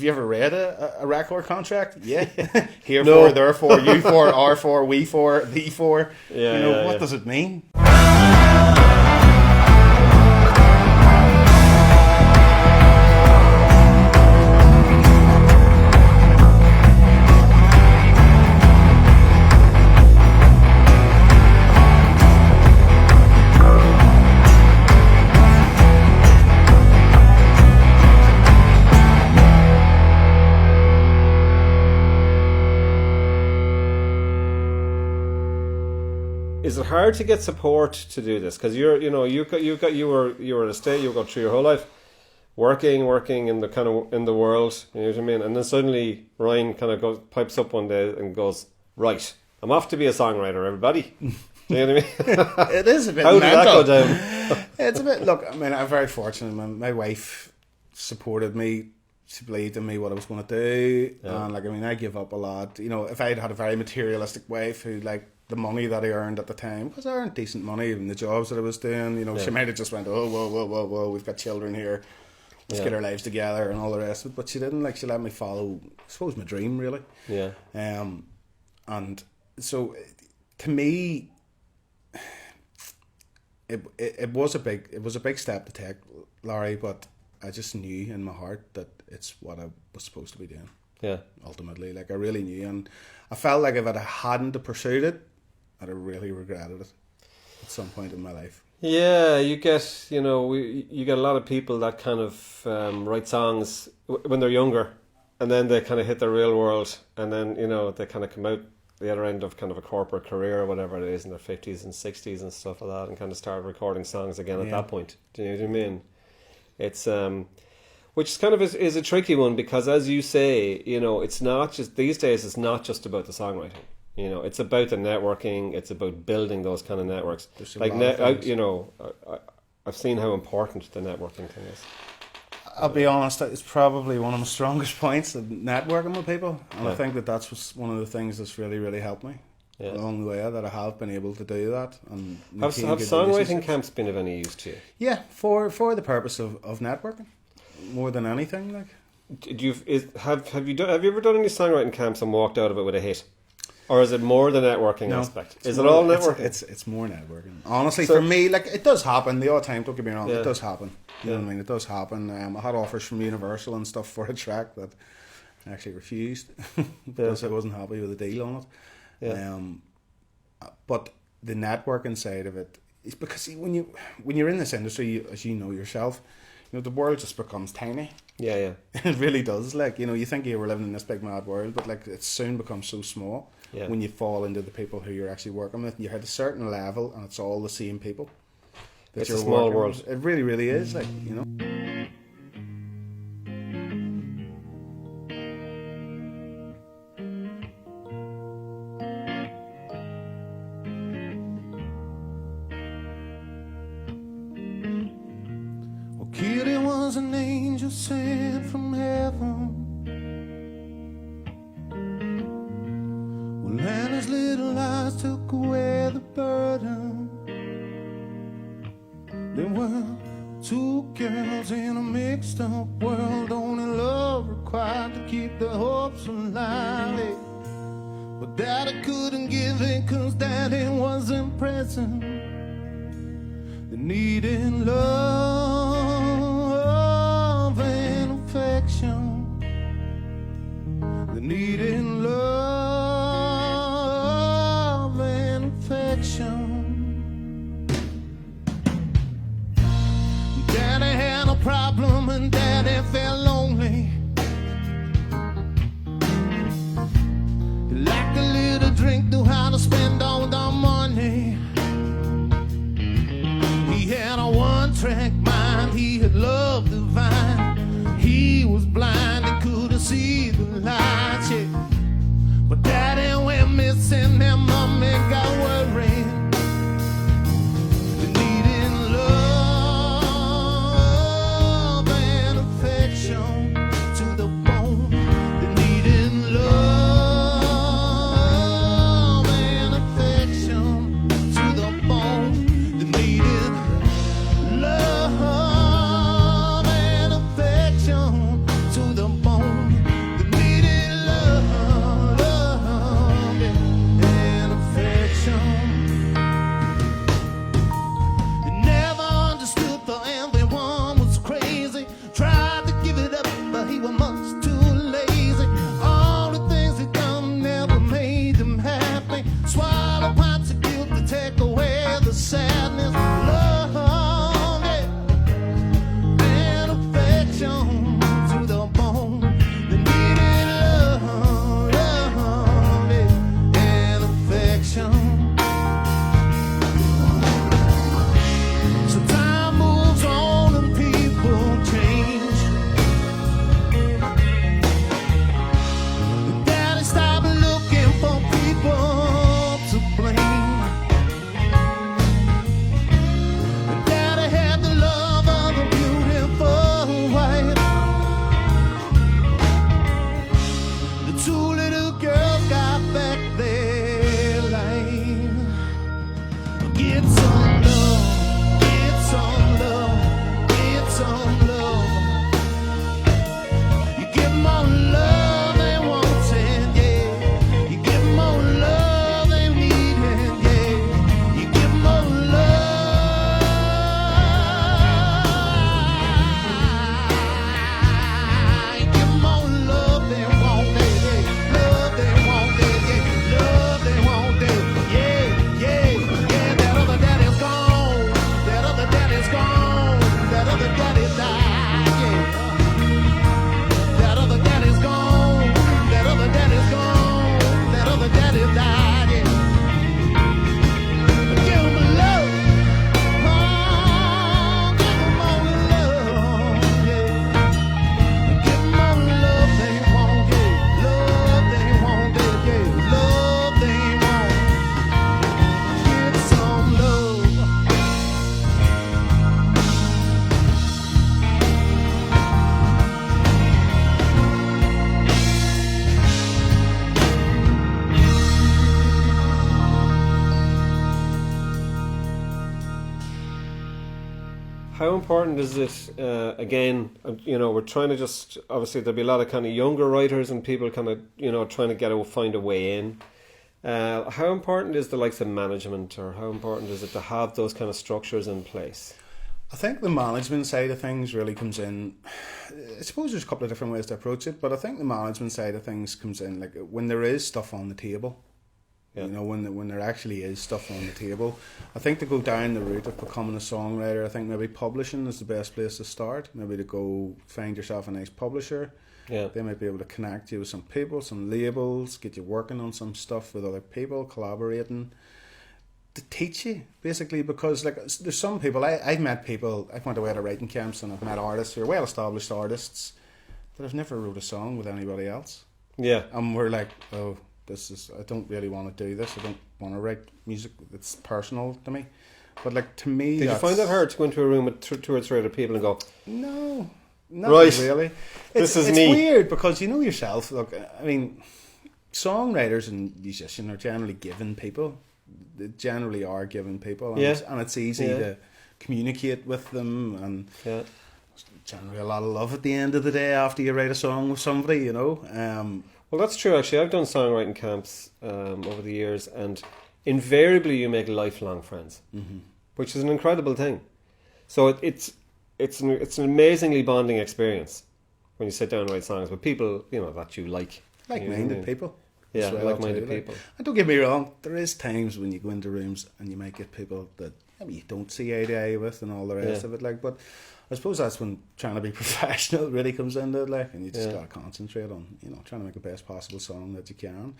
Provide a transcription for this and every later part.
you ever read a record contract? Yeah. Herefore, therefore, you for, are for, we for, thee for. Yeah, what does it mean? Is it hard to get support to do this? Because you were at a state, you got through your whole life working in the world, you know what I mean? And then suddenly Ryan kind of pipes up one day and goes, right, I'm off to be a songwriter, everybody. Do you know what I mean? It is a bit How mental. did that go down? It's a bit, look, I mean, I'm very fortunate. My wife supported me. She believed in me what I was going to do. Yeah. And, I give up a lot. You know, if I'd had a very materialistic wife who, the money that I earned at the time, because I earned decent money in the jobs that I was doing, she might have just went, oh, whoa, we've got children here. Let's get our lives together and all the rest of it. But she didn't. She let me follow, I suppose, my dream, really. Yeah. And so, to me, it was a big step to take, Larry, but I just knew in my heart that it's what I was supposed to be doing. Yeah. Ultimately, I really knew, and I felt like if I hadn't pursued it, I'd have really regretted it at some point in my life. Yeah, you get a lot of people that kind of write songs when they're younger, and then they kind of hit the real world, and then they kind of come out the other end of kind of a corporate career or whatever it is in their 50s and 60s and stuff like that, and kind of start recording songs again at that point. Do you know what I mean? It's which kind of is a tricky one, because as you say, it's not just these days. It's not just about the songwriting. It's about the networking. It's about building those kind of networks. I've seen how important the networking thing is. I'll be honest, it's probably one of my strongest points, networking with people, and I think that's one of the things that's really, really helped me along the way, that I have been able to do that. And have songwriting camps been of any use to you? Yeah, for the purpose of networking, more than anything. Have you ever done any songwriting camps and walked out of it with a hit? Or is it more the networking aspect? Is it all networking? It's more networking. Honestly, for me, it does happen the odd time, don't get me wrong, it does happen. You know what I mean? It does happen. I had offers from Universal and stuff for a track that I actually refused because I wasn't happy with the deal on it. Yeah. But the networking side of it is because when you're in this industry, as you know yourself, the world just becomes tiny. Yeah. It really does. You think you were living in this big mad world, but it soon becomes so small when you fall into the people who you're actually working with. You're at a certain level, and it's all the same people. It's a small world. With. It really, really is. Kitty was an angel sent from heaven. Well, Anna's little eyes took away the burden. There were two girls in a mixed up world, only love required to keep the hopes alive. But Daddy couldn't give it 'cause Daddy wasn't present. They needed love and affection. They needed love and affection. Daddy had a problem and Daddy felt lonely. He liked a little drink, knew how to spend all the money. He had a one-track mind, he had love divine. He was blind and couldn't see the light, yeah. But Daddy went missing and Mommy got worried. They needed love and affection to the bone. They needed love and affection to the bone. They needed love and affection to the bone. How important is it, again, we're trying to just, obviously there'll be a lot of kind of younger writers and people kind of, trying to find a way in. How important is the likes of management, or how important is it to have those kind of structures in place? I think the management side of things really comes in. I suppose there's a couple of different ways to approach it, but I think the management side of things comes in like when there is stuff on the table. Yeah. When there actually is stuff on the table. I think to go down the route of becoming a songwriter, I think maybe publishing is the best place to start. Maybe to go find yourself a nice publisher. Yeah. They might be able to connect you with some people, some labels, get you working on some stuff with other people, collaborating, to teach you, basically, because like there's some people, I've met people, I've went away to writing camps and I've met artists who are well-established artists that have never wrote a song with anybody else. Yeah. And we're like, oh, I don't really want to do this. I don't want to write music that's personal to me. But like to me, did you find it hard to go into a room with two or three other people and go, no, not really. It's weird because you know yourself. Look, I mean, songwriters and musicians are generally given people. They generally are given people, and it's easy to communicate with them, and generally a lot of love at the end of the day after you write a song with somebody, Well, that's true, actually. I've done songwriting camps over the years, and invariably you make lifelong friends, which is an incredible thing. So it's an amazingly bonding experience when you sit down and write songs with people, that you like. Like-minded people. Yeah, like-minded people. And don't get me wrong, there is times when you go into rooms and you might get people that you don't see eye to eye with and all the rest of it, but I suppose that's when trying to be professional really comes into it, and you just got to concentrate on, trying to make the best possible song that you can.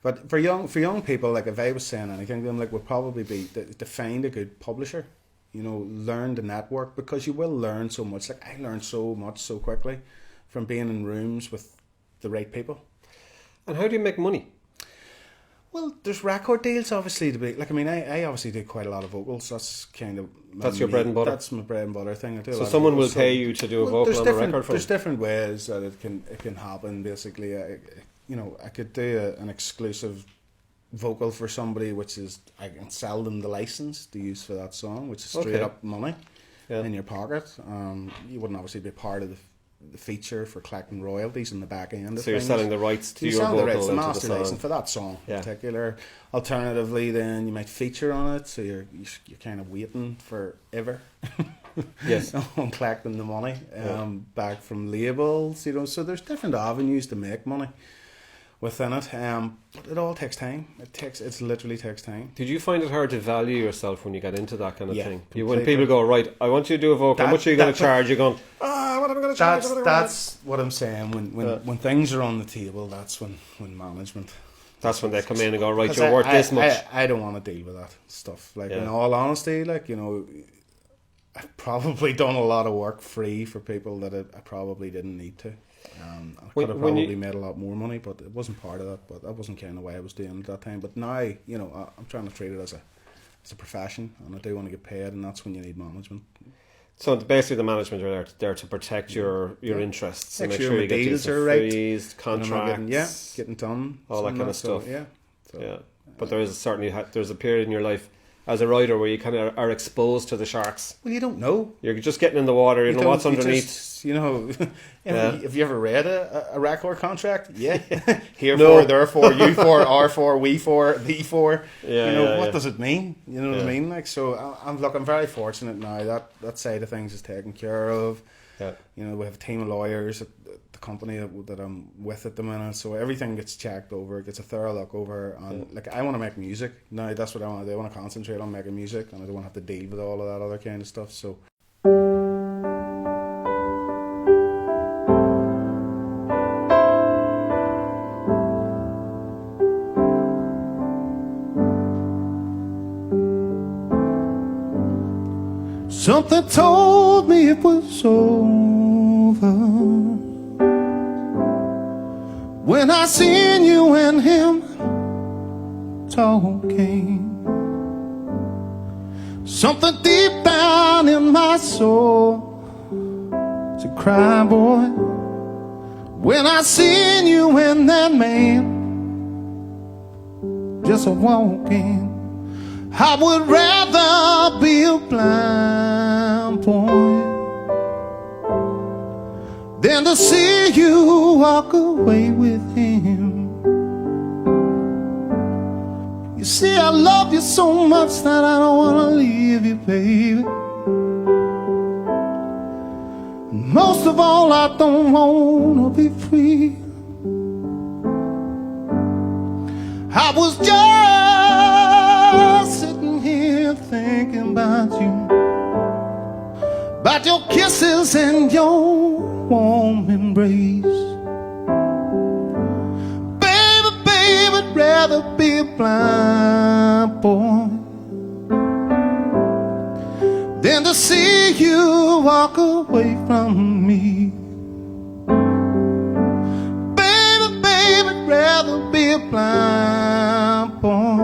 But for young people, like if I was saying anything to them, would probably be to find a good publisher, learn the network, because you will learn so much. Like I learned so much so quickly from being in rooms with the right people. And how do you make money? Well, there's record deals, obviously, to be... I obviously do quite a lot of vocals. That's kind of... That's your bread and butter? That's my bread and butter thing. I do so someone will pay you to do a vocal on a record for There's different ways that it can happen, basically. I could do an exclusive vocal for somebody, which is... I can sell them the license to use for that song, which is straight up money in your pocket. You wouldn't obviously be part of the feature for collecting royalties in the back end. So you're selling the rights to your vocal the master license for that song in particular. Alternatively, then you might feature on it, so you're kind of waiting forever. Yes, on collecting the money back from labels. So there's different avenues to make money within it. But it all takes time. It literally takes time. Did you find it hard to value yourself when you got into that kind of thing? When people go, right, I want you to do a vocal, how much are you going to charge? You're going, what am I going to charge? That's what I'm saying. When things are on the table, that's when management... That's when they come in and go, right, you're worth this much. I don't want to deal with that stuff. In all honesty, I've probably done a lot of work free for people that I probably didn't need to. I could have probably made a lot more money, but it wasn't part of that. But that wasn't kind of why I was doing it at that time. But now, I'm trying to treat it as a profession, and I do want to get paid, and that's when you need management. So basically, the management are there to protect your interests and make sure you get deals are right, contracts, getting done, all that kind of stuff. So, but there is there's a period in your life as a writer where you kind of are exposed to the sharks. Well, you don't know. You're just getting in the water. You know what's underneath. Have you ever read a record contract? Yeah. Herefore, therefore, you for, are for, we for, thee for. What does it mean? You know what I mean? So I'm very fortunate now that side of things is taken care of. Yeah. We have a team of lawyers at the company that I'm with at the minute, so everything gets checked over, gets a thorough look over, and I want to make music now. That's what I want to do. I want to concentrate on making music, and I don't want to have to deal with all of that other kind of stuff. So. Something told me it was over when I seen you and him talking. Something deep down in my soul said, cry, boy, when I seen you and that man just a walking. I would rather be a blind boy than to see you walk away with him. You see, I love you so much that I don't want to leave you, baby. Most of all, I don't want to be free. I was just sitting here thinking about you, about your kisses and your warm embrace. Baby, baby, I'd rather be a blind boy than to see you walk away from me. Baby, baby, I'd rather be a blind boy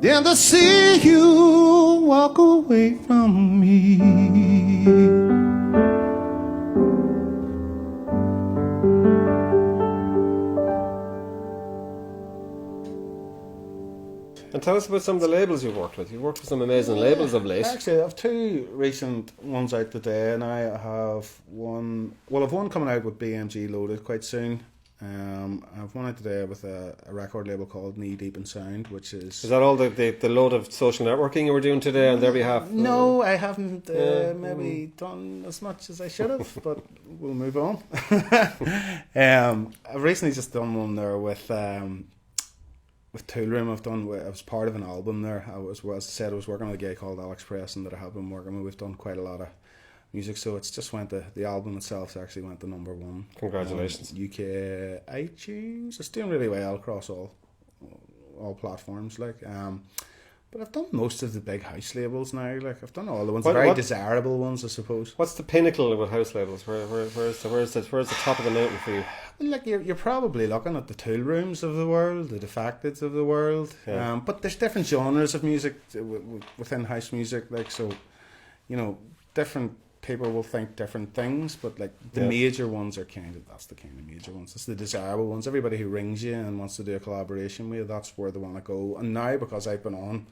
than to see you walk away from me. And tell us about some of the labels you've worked with. You've worked with some amazing labels of late. Actually, I have two recent ones out today, and I have one. Well, I've one coming out with BMG Loaded quite soon. I have one out today with a record label called Knee Deep in Sound, which is... Is that all the load of social networking you were doing today on their behalf? No, I haven't maybe done as much as I should have, but we'll move on. I've recently just done one there with Tool Room. I was part of an album there. As I said, I was working with a guy called Alex Preston that I have been working with. We've done quite a lot of music, so it's just the album itself actually went to number one. Congratulations. UK iTunes. It's doing really well across all platforms, like but I've done most of the big house labels now. Like I've done all the ones, the very desirable ones, I suppose. What's the pinnacle with house labels? Where's the top of the mountain for you? Like you're probably looking at the Tool Rooms of the world, the Defacteds of the world. Yeah. But there's different genres of music within house music, like, so, you know, different people will think different things, but like the major ones are that's the kind of major ones. It's the desirable ones. Everybody who rings you and wants to do a collaboration with you, that's where they want to go. And now, because I've been on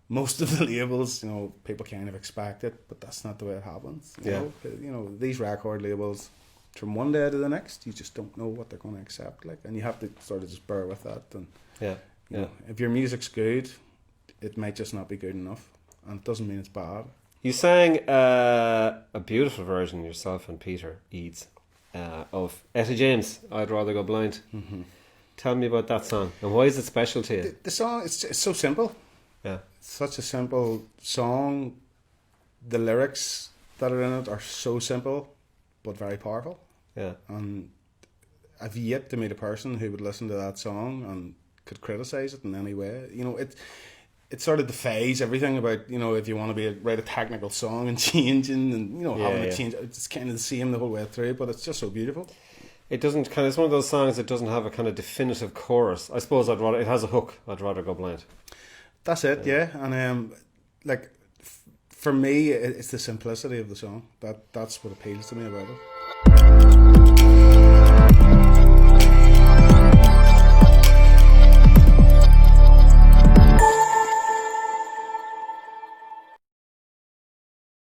most of the labels, you know, people kind of expect it, but that's not the way it happens. You know, these record labels, from one day to the next, you just don't know what they're going to accept, like, and you have to sort of just bear with that. And you know, if your music's good, it might just not be good enough, and it doesn't mean it's bad. You sang a beautiful version, yourself and Peter Eads, of Etta James, I'd Rather Go Blind. Mm-hmm. Tell me about that song, and why is it special to you? The song, it's so simple. Yeah. It's such a simple song. The lyrics that are in it are so simple, but very powerful. Yeah. And I've yet to meet a person who would listen to that song and could criticise it in any way. You know, it sort of defies everything about, you know, if you want to write a technical song and changing and, you know, having to change. It's kind of the same the whole way through, but it's just so beautiful. It doesn't it's one of those songs that doesn't have a kind of definitive chorus. I suppose it has a hook. I'd Rather Go Blind. That's it, yeah. And like for me, it's the simplicity of the song that's what appeals to me about it.